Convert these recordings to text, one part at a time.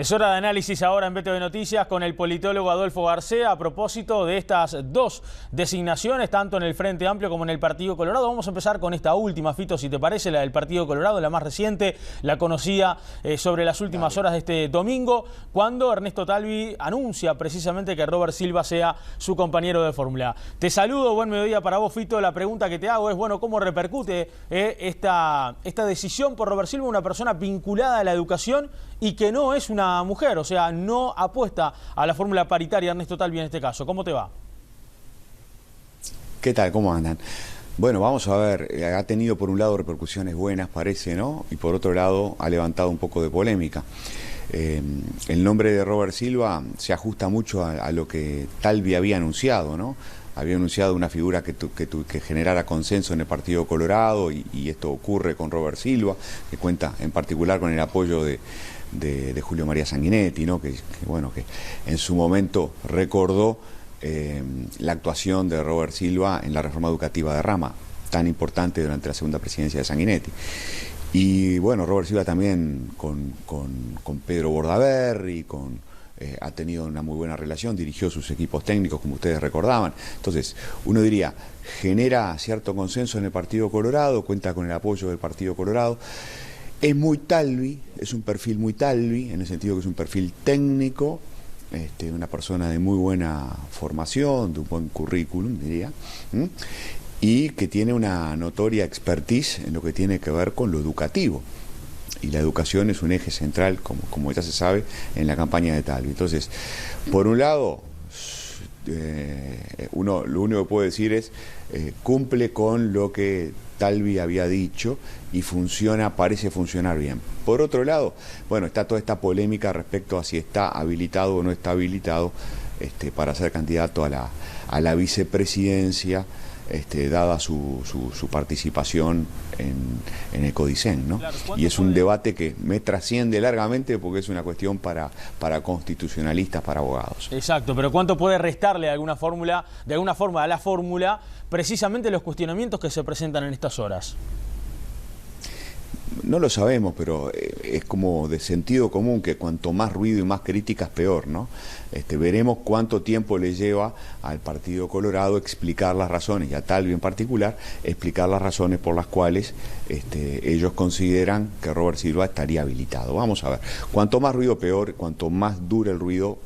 Es hora de análisis ahora en BTV Noticias con el politólogo Adolfo García a propósito de estas dos designaciones, tanto en el Frente Amplio como en el Partido Colorado. Vamos a empezar con esta última, Fito, si te parece, la del Partido Colorado, la más reciente, la conocida sobre las últimas horas de este domingo, cuando Ernesto Talvi anuncia precisamente que Robert Silva sea su compañero de fórmula. Te saludo, buen mediodía para vos, Fito. La pregunta que te hago es, bueno, ¿cómo repercute esta decisión por Robert Silva, una persona vinculada a la educación y que no es una mujer, o sea, no apuesta a la fórmula paritaria Ernesto Talvi en este caso? ¿Cómo te va? ¿Qué tal? ¿Cómo andan? Bueno, vamos a ver, ha tenido por un lado repercusiones buenas, parece, ¿no? Y por otro lado ha levantado un poco de polémica. El nombre de Robert Silva se ajusta mucho a lo que Talvi había anunciado, ¿no? Había anunciado una figura que generara consenso en el Partido Colorado y esto ocurre con Robert Silva, que cuenta en particular con el apoyo de Julio María Sanguinetti, ¿no? que en su momento recordó la actuación de Robert Silva en la reforma educativa de Rama, tan importante durante la segunda presidencia de Sanguinetti. Y bueno, Robert Silva también con Pedro Bordaberry, ha tenido una muy buena relación, dirigió sus equipos técnicos, como ustedes recordaban. Entonces, uno diría, genera cierto consenso en el Partido Colorado, cuenta con el apoyo del Partido Colorado. Es muy Talvi, es un perfil muy Talvi, en el sentido que es un perfil técnico, una persona de muy buena formación, de un buen currículum, diría, y que tiene una notoria expertise en lo que tiene que ver con lo educativo. Y la educación es un eje central, como ya se sabe, en la campaña de Talvi. Entonces, por un lado, lo único que puedo decir es, cumple con lo que Talvi había dicho y parece funcionar bien. Por otro lado, bueno, está toda esta polémica respecto a si está habilitado o no está habilitado para ser candidato a la vicepresidencia, dada su participación en el Codicen, ¿no? Claro, y es un debate que me trasciende largamente porque es una cuestión para constitucionalistas, para abogados. Exacto, pero ¿cuánto puede restarle de alguna forma a la fórmula precisamente los cuestionamientos que se presentan en estas horas? No lo sabemos, pero es como de sentido común que cuanto más ruido y más críticas, peor, ¿no? Veremos cuánto tiempo le lleva al Partido Colorado explicar las razones, y a Talvi en particular, explicar las razones por las cuales ellos consideran que Robert Silva estaría habilitado. Vamos a ver, cuanto más ruido, peor, cuanto más dure el ruido,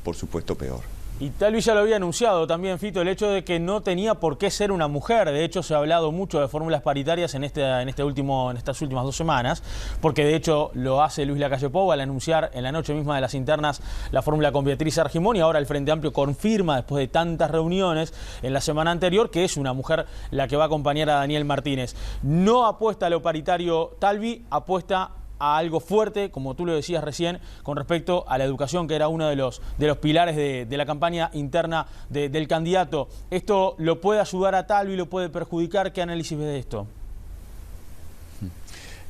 por supuesto, peor. Y Talvi ya lo había anunciado también, Fito, el hecho de que no tenía por qué ser una mujer. De hecho, se ha hablado mucho de fórmulas paritarias en estas últimas 2 semanas, porque de hecho lo hace Luis Lacalle Pou al anunciar en la noche misma de las internas la fórmula con Beatriz Argimón, y ahora el Frente Amplio confirma, después de tantas reuniones en la semana anterior, que es una mujer la que va a acompañar a Daniel Martínez. No apuesta a lo paritario Talvi, apuesta a algo fuerte, como tú lo decías recién, con respecto a la educación, que era uno de los pilares de la campaña interna del candidato. ¿Esto lo puede ayudar a Talvi, lo puede perjudicar? ¿Qué análisis ves de esto?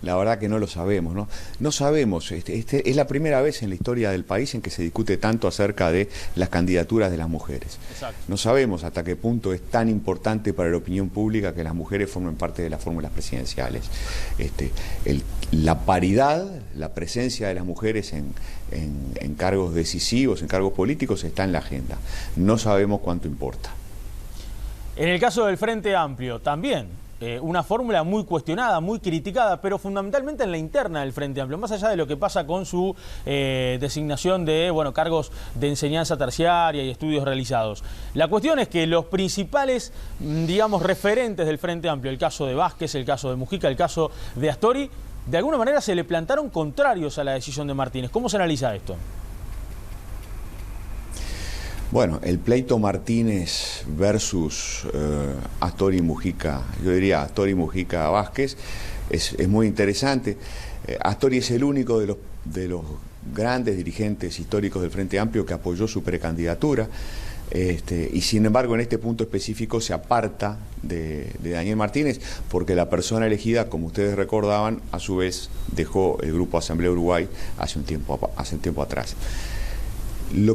La verdad que no lo sabemos, ¿no? No sabemos, es la primera vez en la historia del país en que se discute tanto acerca de las candidaturas de las mujeres. Exacto. No sabemos hasta qué punto es tan importante para la opinión pública que las mujeres formen parte de las fórmulas presidenciales. La paridad, la presencia de las mujeres en cargos decisivos, en cargos políticos, está en la agenda. No sabemos cuánto importa. En el caso del Frente Amplio, también una fórmula muy cuestionada, muy criticada, pero fundamentalmente en la interna del Frente Amplio, más allá de lo que pasa con su designación de cargos de enseñanza terciaria y estudios realizados. La cuestión es que los principales, digamos, referentes del Frente Amplio, el caso de Vázquez, el caso de Mujica, el caso de Astori, de alguna manera se le plantaron contrarios a la decisión de Martínez. ¿Cómo se analiza esto? Bueno, el pleito Martínez versus Astori Mujica, yo diría Astori Mujica Vázquez, es muy interesante. Astori es el único de los grandes dirigentes históricos del Frente Amplio que apoyó su precandidatura, y sin embargo en este punto específico se aparta de Daniel Martínez porque la persona elegida, como ustedes recordaban, a su vez dejó el Grupo Asamblea Uruguay hace un tiempo atrás.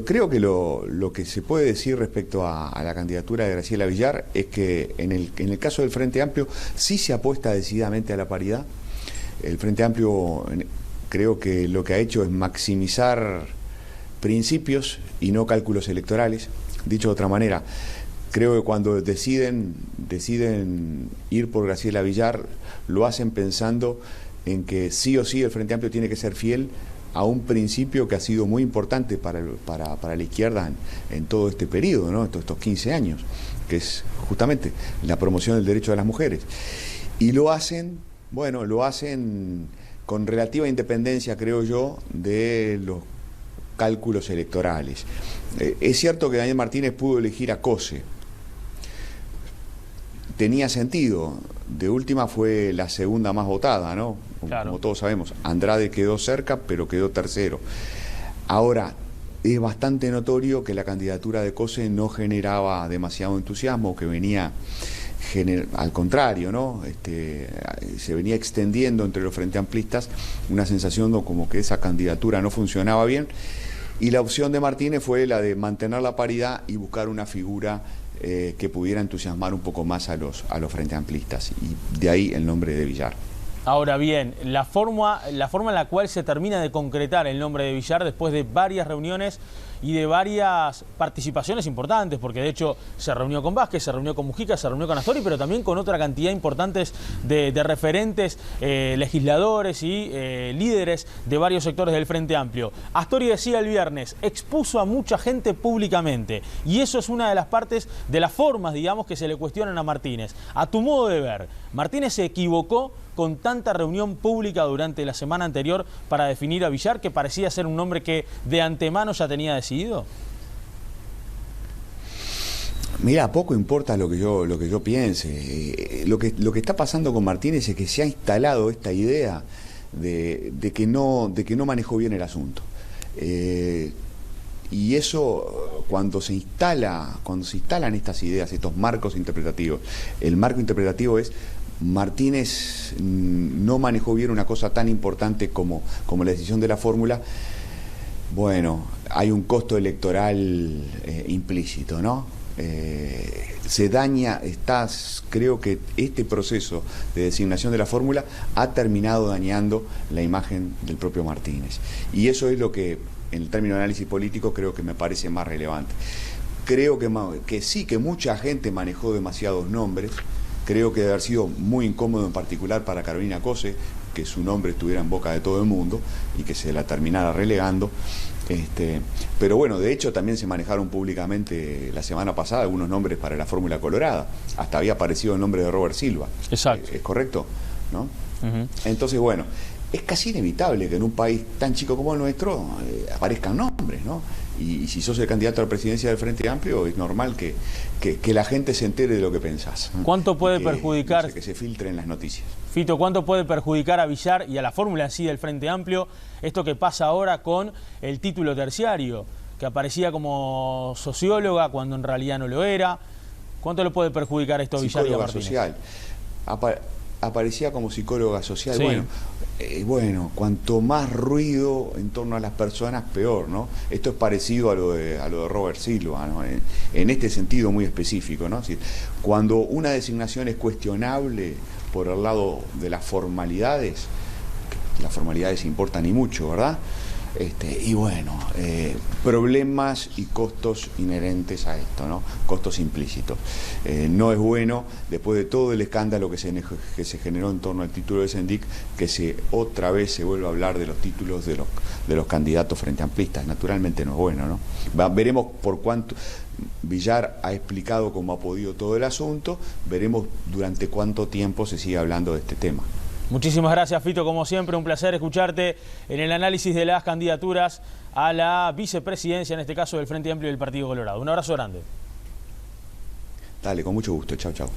Creo que lo que se puede decir respecto a la candidatura de Graciela Villar es que en el caso del Frente Amplio sí se apuesta decididamente a la paridad. El Frente Amplio Creo que lo que ha hecho es maximizar principios y no cálculos electorales. Dicho de otra manera, creo que cuando deciden ir por Graciela Villar, lo hacen pensando en que sí o sí el Frente Amplio tiene que ser fiel a un principio que ha sido muy importante para la izquierda en todo este periodo, ¿no? Estos 15 años, que es justamente la promoción del derecho de las mujeres. Y lo hacen con relativa independencia, creo yo, de los cálculos electorales. Es cierto que Daniel Martínez pudo elegir a Cose. Tenía sentido. De última fue la segunda más votada, ¿no? Como todos sabemos. Andrade quedó cerca, pero quedó tercero. Ahora, es bastante notorio que la candidatura de Cose no generaba demasiado entusiasmo, que venía al contrario, ¿no? Se venía extendiendo entre los frente amplistas una sensación como que esa candidatura no funcionaba bien, y la opción de Martínez fue la de mantener la paridad y buscar una figura que pudiera entusiasmar un poco más a los frente amplistas, y de ahí el nombre de Villar. Ahora bien, la forma en la cual se termina de concretar el nombre de Villar después de varias reuniones y de varias participaciones importantes, porque de hecho se reunió con Vázquez, se reunió con Mujica, se reunió con Astori, pero también con otra cantidad importantes de referentes, legisladores y líderes de varios sectores del Frente Amplio. Astori decía el viernes, expuso a mucha gente públicamente, y eso es una de las partes, de las formas, digamos, que se le cuestionan a Martínez. A tu modo de ver, ¿Martínez se equivocó con tanta reunión pública durante la semana anterior para definir a Villar, que parecía ser un nombre que de antemano ya tenía decidido? Mira, poco importa lo que yo piense. Lo que está pasando con Martínez es que se ha instalado esta idea de que no manejó bien el asunto. Y eso, cuando se instalan estas ideas, estos marcos interpretativos, el marco interpretativo es: Martínez no manejó bien una cosa tan importante como la decisión de la fórmula. Bueno, hay un costo electoral implícito, ¿no? Se daña, creo que este proceso de designación de la fórmula ha terminado dañando la imagen del propio Martínez. Y eso es lo que, en el término de análisis político, creo que me parece más relevante. Creo que sí, que mucha gente manejó demasiados nombres. Creo que debe haber sido muy incómodo, en particular para Carolina Cose, que su nombre estuviera en boca de todo el mundo y que se la terminara relegando. Pero bueno, de hecho también se manejaron públicamente la semana pasada algunos nombres para la fórmula colorada. Hasta había aparecido el nombre de Robert Silva. Exacto. ¿Es correcto? ¿No? Entonces, bueno, es casi inevitable que en un país tan chico como el nuestro aparezcan nombres, ¿no? Y si sos el candidato a la presidencia del Frente Amplio, es normal que la gente se entere de lo que pensás. ¿Cuánto puede perjudicar? No sé, que se filtren las noticias. Fito, ¿cuánto puede perjudicar a Villar y a la fórmula en sí del Frente Amplio esto que pasa ahora con el título terciario, que aparecía como socióloga cuando en realidad no lo era? ¿Cuánto le puede perjudicar esto a Villar y a Martínez? Social. Aparecía como psicóloga social. Sí. Bueno, cuanto más ruido en torno a las personas, peor, ¿no? Esto es parecido a lo de Robert Silva, ¿no? En este sentido muy específico, ¿no? Cuando una designación es cuestionable por el lado de las formalidades importan y mucho, ¿verdad? Y bueno, problemas y costos inherentes a esto, ¿no? Costos implícitos. No es bueno, después de todo el escándalo que se generó en torno al título de Sendic, que otra vez se vuelva a hablar de los títulos de los candidatos frente amplistas. Naturalmente no es bueno, ¿no? Veremos por cuánto. Villar ha explicado cómo ha podido todo el asunto, veremos durante cuánto tiempo se sigue hablando de este tema. Muchísimas gracias, Fito, como siempre, un placer escucharte en el análisis de las candidaturas a la vicepresidencia, en este caso del Frente Amplio y del Partido Colorado. Un abrazo grande. Dale, con mucho gusto. Chau, chau.